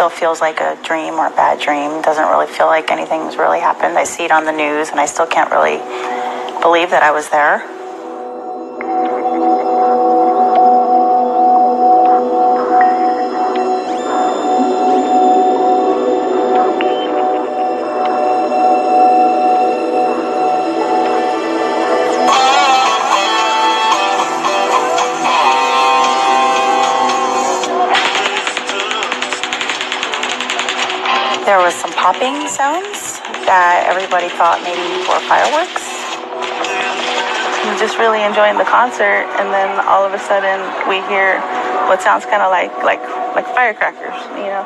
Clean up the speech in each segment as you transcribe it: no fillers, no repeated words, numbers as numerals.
still feels like a dream or a bad dream. It doesn't really feel like anything's really happened. I see it on the news, and I still can't really believe that I was there. There was some popping sounds that everybody thought maybe were fireworks. I'm just really enjoying the concert, and then all of a sudden we hear what sounds kind of like firecrackers, you know?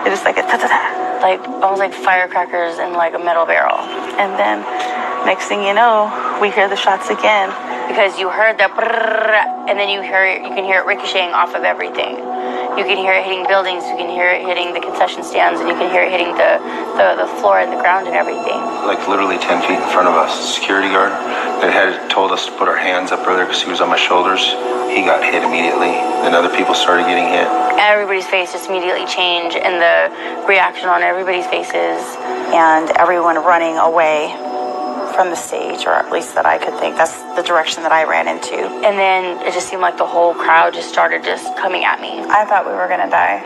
It's just like a ta-ta-ta. Like almost like firecrackers in like a metal barrel. And then next thing you know, we hear the shots again. Because you heard the brrrr, and then you can hear it ricocheting off of everything. You can hear it hitting buildings, you can hear it hitting the concession stands, and you can hear it hitting the floor and the ground and everything. Like literally 10 feet in front of us, security guard that had told us to put our hands up earlier because he was on my shoulders. He got hit immediately. Then other people started getting hit. Everybody's face just immediately changed, and the reaction on everybody's faces. And everyone running away from the stage, or at least that I could think. That's the direction that I ran into. And then it just seemed like the whole crowd just started just coming at me. I thought we were gonna die.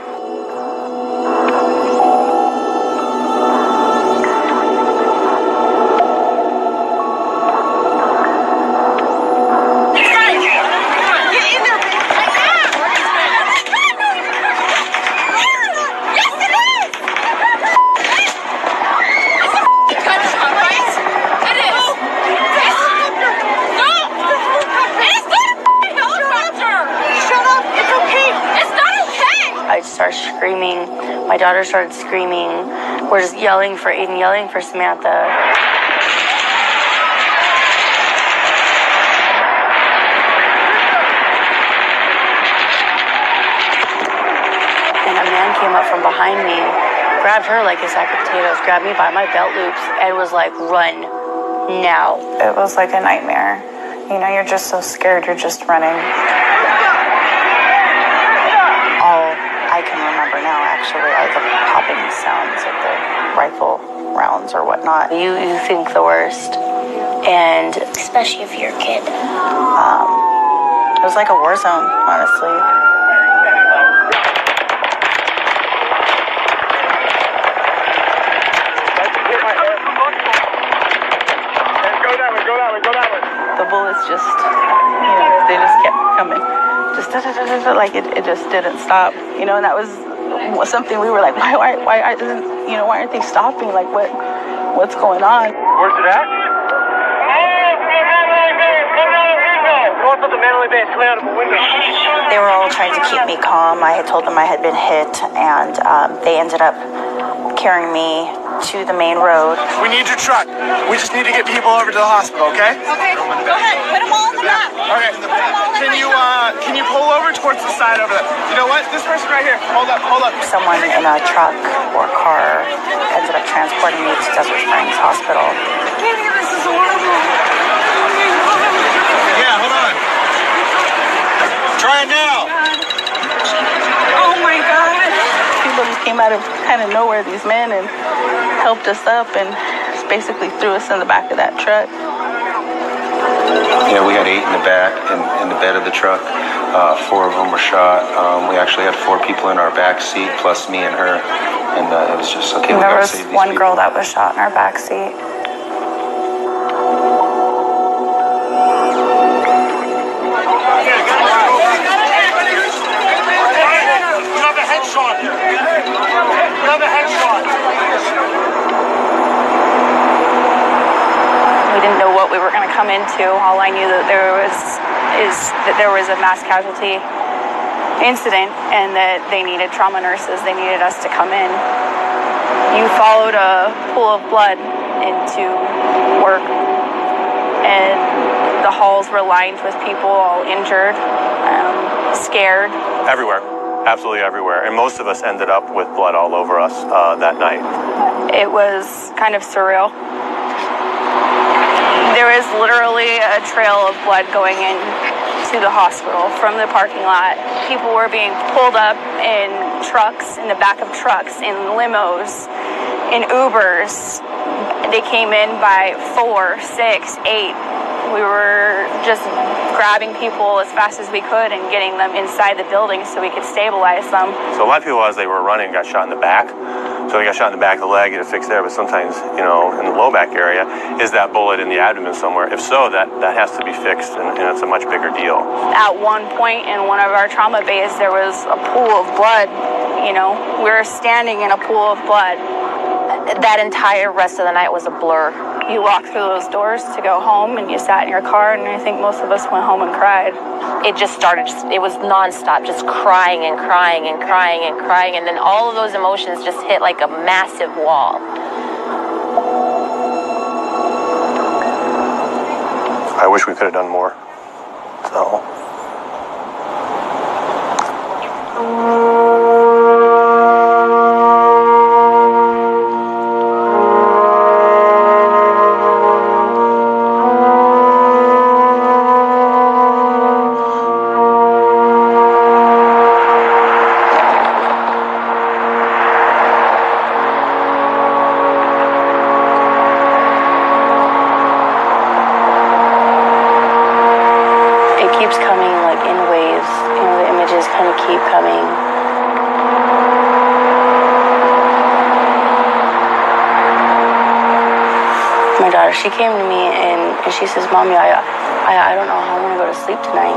Started screaming. My daughter started screaming. We're just yelling for Aiden, yelling for Samantha. And a man came up from behind me, grabbed her like a sack of potatoes, grabbed me by my belt loops, and was like, "Run now." It was like a nightmare. You know, you're just so scared, you're just running. I can remember now, actually, are the popping sounds of the rifle rounds or whatnot. You think the worst, and especially if you're a kid. It was like a war zone, honestly. The bullets just, you know, they just kept coming. Just like it just didn't stop, you know, and that was something we were like, why aren't they stopping? Like, what's going on? Where's it at? They were all trying to keep me calm. I had told them I had been hit, and they ended up carrying me to the main road. We need your truck. We just need to get people over to the hospital, okay? Okay, go ahead. Put them all on the map. Okay. Can you pull over towards the side over there? You know what? This person right here. Hold up. Someone in a truck or car ended up transporting me to Desert Springs Hospital. This is horrible. Yeah, hold on. Try it now. Oh my God. People just came out of kind of nowhere, these men, and helped us up and basically threw us in the back of that truck. Yeah, we had 8 in the back, in the bed of the truck. 4 of them were shot. We actually had 4 people in our back seat, plus me and her. And it was just, okay, we gotta save these people. There was one girl that was shot in our back seat. Another headshot. We didn't know what we were going to come into. All I knew that there was a mass casualty incident, and that they needed trauma nurses. They needed us to come in. You followed a pool of blood into work, and the halls were lined with people all injured, scared. Everywhere. Absolutely everywhere. And most of us ended up with blood all over us that night. It was kind of surreal. There is literally a trail of blood going in to the hospital from the parking lot. People were being pulled up in trucks, in the back of trucks, in limos, in Ubers. They came in by 4, 6, 8. We were just grabbing people as fast as we could and getting them inside the building so we could stabilize them. So a lot of people, as they were running, got shot in the back. So they got shot in the back of the leg, get it fixed there. But sometimes, in the low back area, is that bullet in the abdomen somewhere? If so, that has to be fixed, and it's a much bigger deal. At one point in one of our trauma bays, there was a pool of blood. We were standing in a pool of blood. That entire rest of the night was a blur. You walked through those doors to go home, and you sat in your car, and I think most of us went home and cried. It just started, it was nonstop, just crying and crying and crying and crying, and then all of those emotions just hit like a massive wall. I wish we could have done more. So. Keep coming. My daughter, she came to me and she says, "Mommy, I don't know how I'm gonna go to sleep tonight."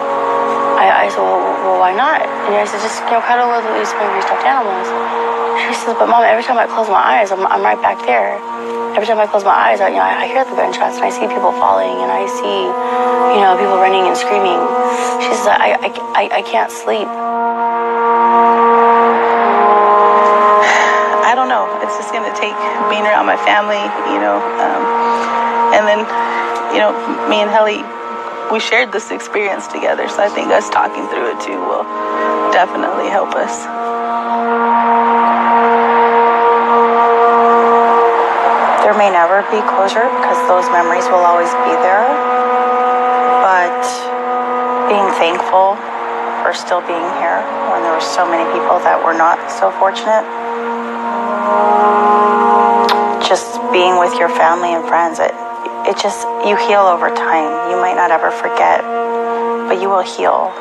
I said, well, why not? And I said, just cuddle with these hungry stuffed animals. She says, "But Mom, every time I close my eyes, I'm right back there. Every time I close my eyes, I hear the gunshots and I see people falling and I see, people running and screaming." She says, I can't sleep. I don't know. It's just going to take being around my family, and then, me and Helly, we shared this experience together. So I think us talking through it too will definitely help us. There may never be closure because those memories will always be there. But being thankful for still being here when there were so many people that were not so fortunate. Just being with your family and friends, you heal over time. You might not ever forget, but you will heal.